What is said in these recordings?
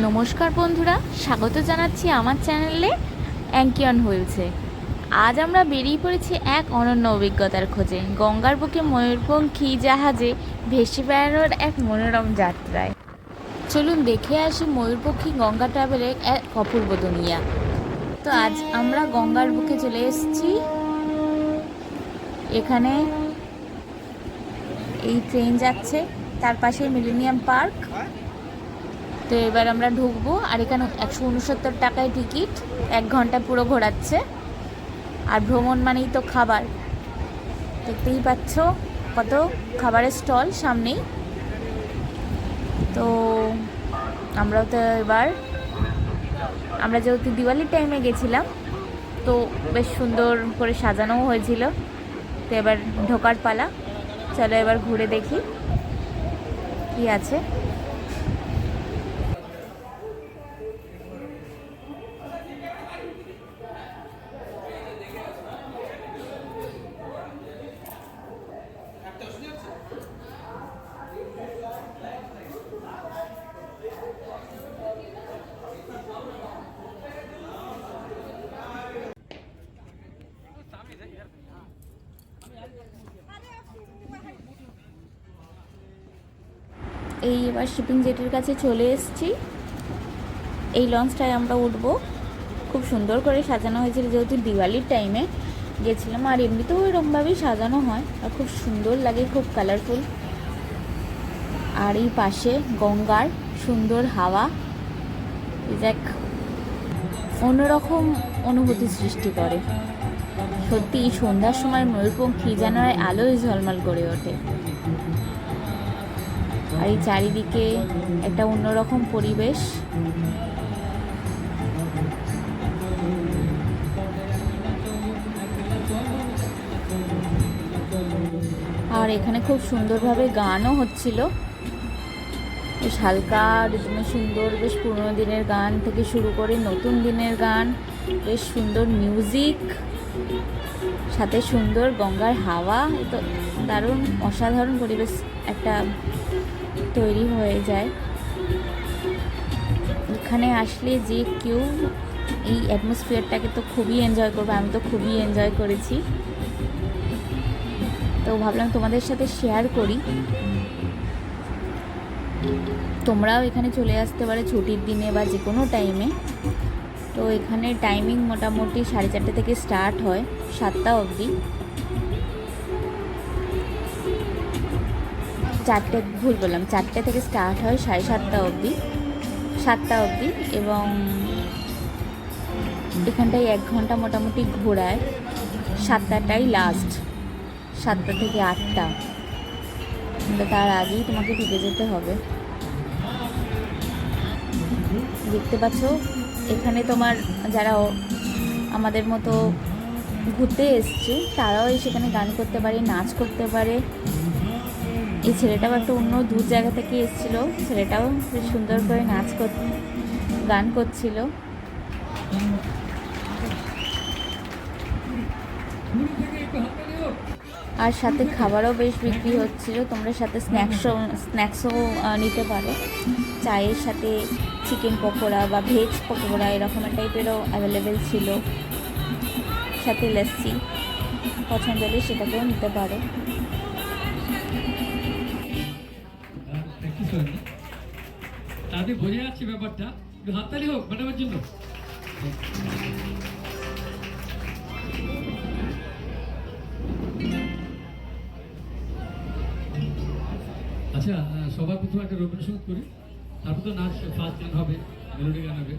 নমস্কার বন্ধুরা, স্বাগত জানাচ্ছি আমার চ্যানেলে অ্যাঙ্কিয়ন হুইলসে। আজ আমরা বেরিয়ে পড়েছি এক অনন্য অভিজ্ঞতার খোঁজে, গঙ্গার বুকে ময়ূরপঙ্খী জাহাজে ভেসে বেড়ানোর এক মনোরম যাত্রায়। চলুন দেখে আসি ময়ূরপঙ্খী গঙ্গা ট্রাভেলের এক অপূর্ব দুনিয়া। তো আজ আমরা গঙ্গার বুকে চলে এসেছি। এখানে এই ট্রেন যাচ্ছে, তার পাশে মিলেনিয়াম পার্ক। তো এবার আমরা ঢুকবো, আর এখানে 169 টাকায় টিকিট, 1 ঘন্টা পুরো ঘোরাচ্ছে। আর ভ্রমণ মানেই তো খাবার, দেখতেই পাচ্ছ কত খাবারের স্টল সামনেই। তো আমরাও তো এবার, আমরা যেহেতু দিওয়ালির টাইমে গেছিলাম, তো বেশ সুন্দর করে সাজানোও হয়েছিল। তো এবার ঢোকার পালা, চলো এবার ঘুরে দেখি কি আছে। এই এবার শিপিং জেটির কাছে চলে এসেছি। এই লঞ্চটায় আমরা উঠবো। খুব সুন্দর করে সাজানো হয়েছিল, যেহেতু দিওয়ালির টাইমে গেছিলাম। আর এমনিতেও এরকমভাবেই সাজানো হয়, আর খুব সুন্দর লাগে, খুব কালারফুল। আর এই পাশে গঙ্গার সুন্দর হাওয়া এক অন্যরকম অনুভূতি সৃষ্টি করে। সত্যি এই সন্ধ্যার সময় ময়ূরপঙ্খী যেন আলোয় ঝলমল করে ওঠে। আর এই চারিদিকে একটা অন্যরকম পরিবেশ। আর এখানে খুব সুন্দরভাবে গানও হচ্ছিল, বেশ হালকা রিদমে সুন্দর, বেশ পুরোনো দিনের গান থেকে শুরু করে নতুন দিনের গান, বেশ সুন্দর মিউজিক, সাথে সুন্দর গঙ্গার হাওয়া। এ তো দারুণ অসাধারণ পরিবেশ একটা তৈরি হয়ে যায়। এখানে আসলে যে কেউ এই অ্যাটমসফিয়ারটাকে তো খুবই এনজয় করবে। আমি তো খুবই এনজয় করেছি, তো ভাবলাম তোমাদের সাথে শেয়ার করি। তোমরাও এখানে চলে আসতে পারো ছুটির দিনে বা যে কোনো টাইমে। তো এখানে টাইমিং মোটামুটি 4:30 থেকে স্টার্ট হয়, 7টা অবধি। 4টে থেকে স্টার্ট হয়, 7:30 অবধি, 7টা অবধি। এবং এখানটায় 1 ঘন্টা মোটামুটি ঘোরায়। 7টাটাই লাস্ট, 7টা থেকে 8টা। তার আগেই তোমাকে ঢুকে যেতে হবে। দেখতে পাচ্ছ এখানে তোমার যারা আমাদের মতো ঘুরতে এসছে, তারাও সেখানে গান করতে পারে, নাচ করতে পারে। এই ছেলেটাও একটা অন্য দূর জায়গা থেকে এসেছিলো, ছেলেটাও বেশ সুন্দর করে গান করছিল। আর সাথে খাবারও বেশ বিক্রি হচ্ছিল, তোমরা সাথে স্ন্যাক্সও নিতে পারো। চায়ের সাথে চিকেন পকোড়া বা ভেজ পকোড়া এরকম টাইপেরও অ্যাভেলেবেল ছিল। সাথে লস্যি, পছন্দ হলে সেটাকেও নিতে পারো। তাদের বোঝা যাচ্ছে ব্যাপারটা। হাততালি হোক ম্যাডামের জন্য। আচ্ছা, সবার প্রথমে একটা রবীন্দ্রসঙ্গীত করি, তারপর তো নাচ, ফার্স্ট গান হবে, মেলোডি গান হবে।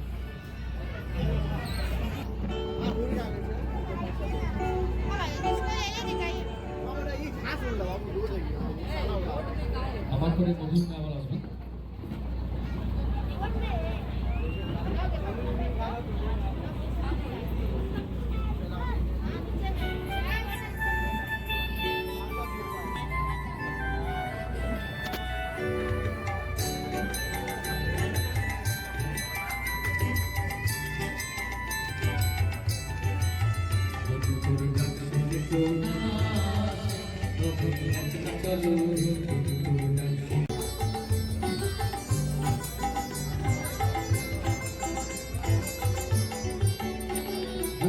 আমার করে মধুর আবার আসবেন।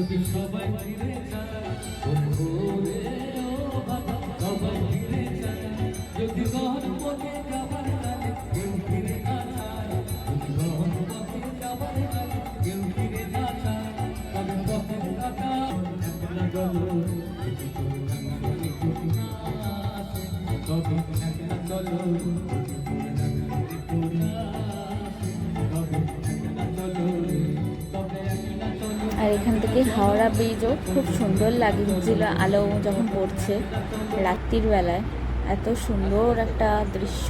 যদি সবাই ফিরে যায় ওরে ওরে ও বাবা সবাই ফিরে যায় যদি গহন পথে যাবার কালে কেউ ফিরে না যায় যদি গহন পথে যাবার কালে কেউ ফিরে না যায় তবে পথের কাটা একলা চলো তবে একলা চলো আর এখান থেকে হাওড়া ব্রিজও খুব সুন্দর লাগছিল আলো যখন পড়ছে রাত্রির বেলায়। এত সুন্দর একটা দৃশ্য,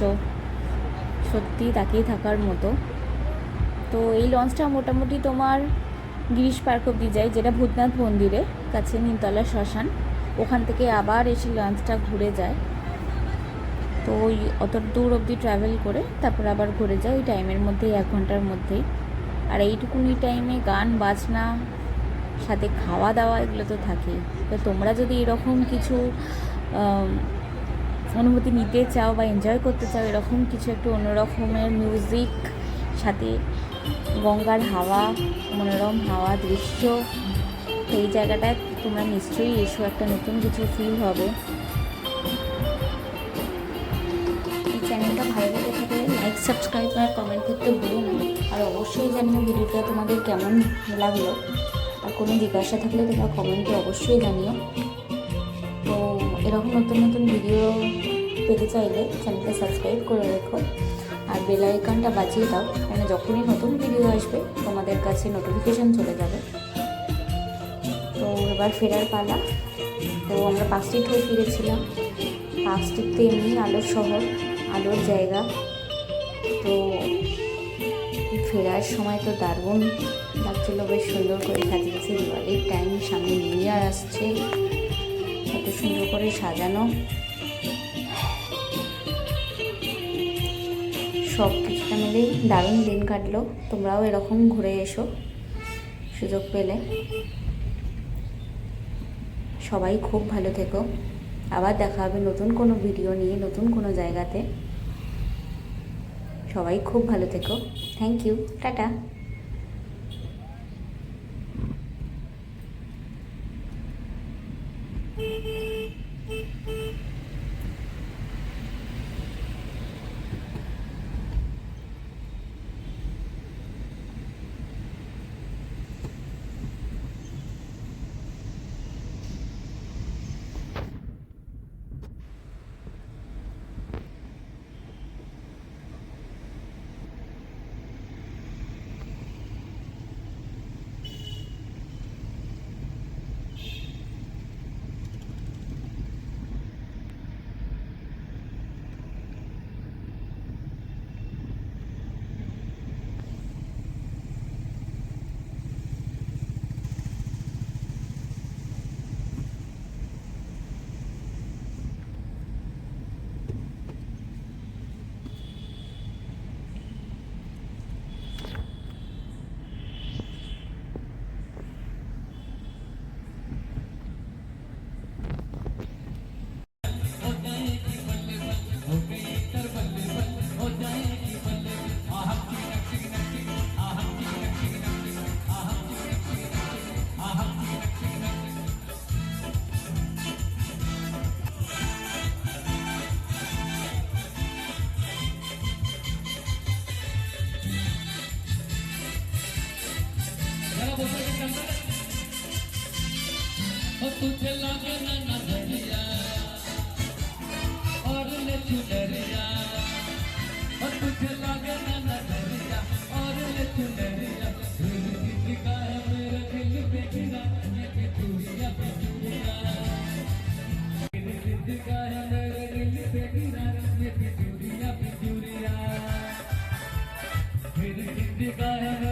সত্যি তাকিয়ে থাকার মতো। তো এই লঞ্চটা মোটামুটি তোমার গিরিশ পার্ক অব্দি যায়, যেটা ভূতনাথ মন্দিরের কাছে নিমতলা শ্মশান। ওখান থেকে আবার এসে লঞ্চটা ঘুরে যায়। তো ওই অত দূর অবধি ট্রাভেল করে তারপর আবার ঘুরে যায় ওই টাইমের মধ্যেই, 1 ঘন্টার মধ্যেই। আর এইটুকুনি টাইমে গান বাজনা সাথে খাওয়া দাওয়া এগুলো তো থাকেই। তো তোমরা যদি এরকম কিছু অনুভূতি নিতে চাও বা এনজয় করতে চাও, এরকম কিছু একটু অন্যরকমের মিউজিক সাথে গঙ্গার হাওয়া, মনোরম হাওয়া দৃশ্য, সেই জায়গাটায় তোমরা নিশ্চয়ই এসো, একটা নতুন কিছু ফিল হবে। এই চ্যানেলটা ভালো লেগে থাকলে লাইক, সাবস্ক্রাইব আর কমেন্ট করতে ভুলো না। আর অবশ্যই জানিও ভিডিওটা তোমাদের কেমন লাগলো। আর কোনো জিজ্ঞাসা থাকলে তোমরা কমেন্টে অবশ্যই জানিও। তো এরকম নতুন নতুন ভিডিও পেতে চাইলে চ্যানেলটা সাবস্ক্রাইব করে রেখো আর বেল আইকনটা বাজিয়ে দাও, মানে যখনই নতুন ভিডিও আসবে তোমাদের কাছে নোটিফিকেশান চলে যাবে। তো এবার ফেরার পালা। তো আমরা পার্ক স্ট্রিট হয়ে ফিরেছিলাম। পার্ক স্ট্রিট তো এমনি আলোর শহর, আলোর জায়গা। তো ফেরার সময় তো দারুণ লাগছিলো, বেশ সুন্দর করে সাজিয়েছে। দিওয়ালির টাইম, সামনে নিউ ইয়ার আসছে, কত সুন্দর করে সাজানো। সব কিছুটা মিলেই দারুণ দিন কাটলো। তোমরাও এরকম ঘুরে এসো সুযোগ পেলে। সবাই খুব ভালো থেকো। আবার দেখা হবে নতুন কোনো ভিডিও নিয়ে, নতুন কোনো জায়গাতে। সবাই খুব ভালো থেকো। Thank you, tata. तुझे लगे ना नजरिया और ले चुनरिया, और तुझे लगे ना नजरिया और ले चुनरिया। दिल किसका है मेरे दिल पे गिरा ये पितूरिया पितूरिया। दिल किसका है मेरे दिल पे गिरा ये पितूरिया पितूरिया। दिल किसका है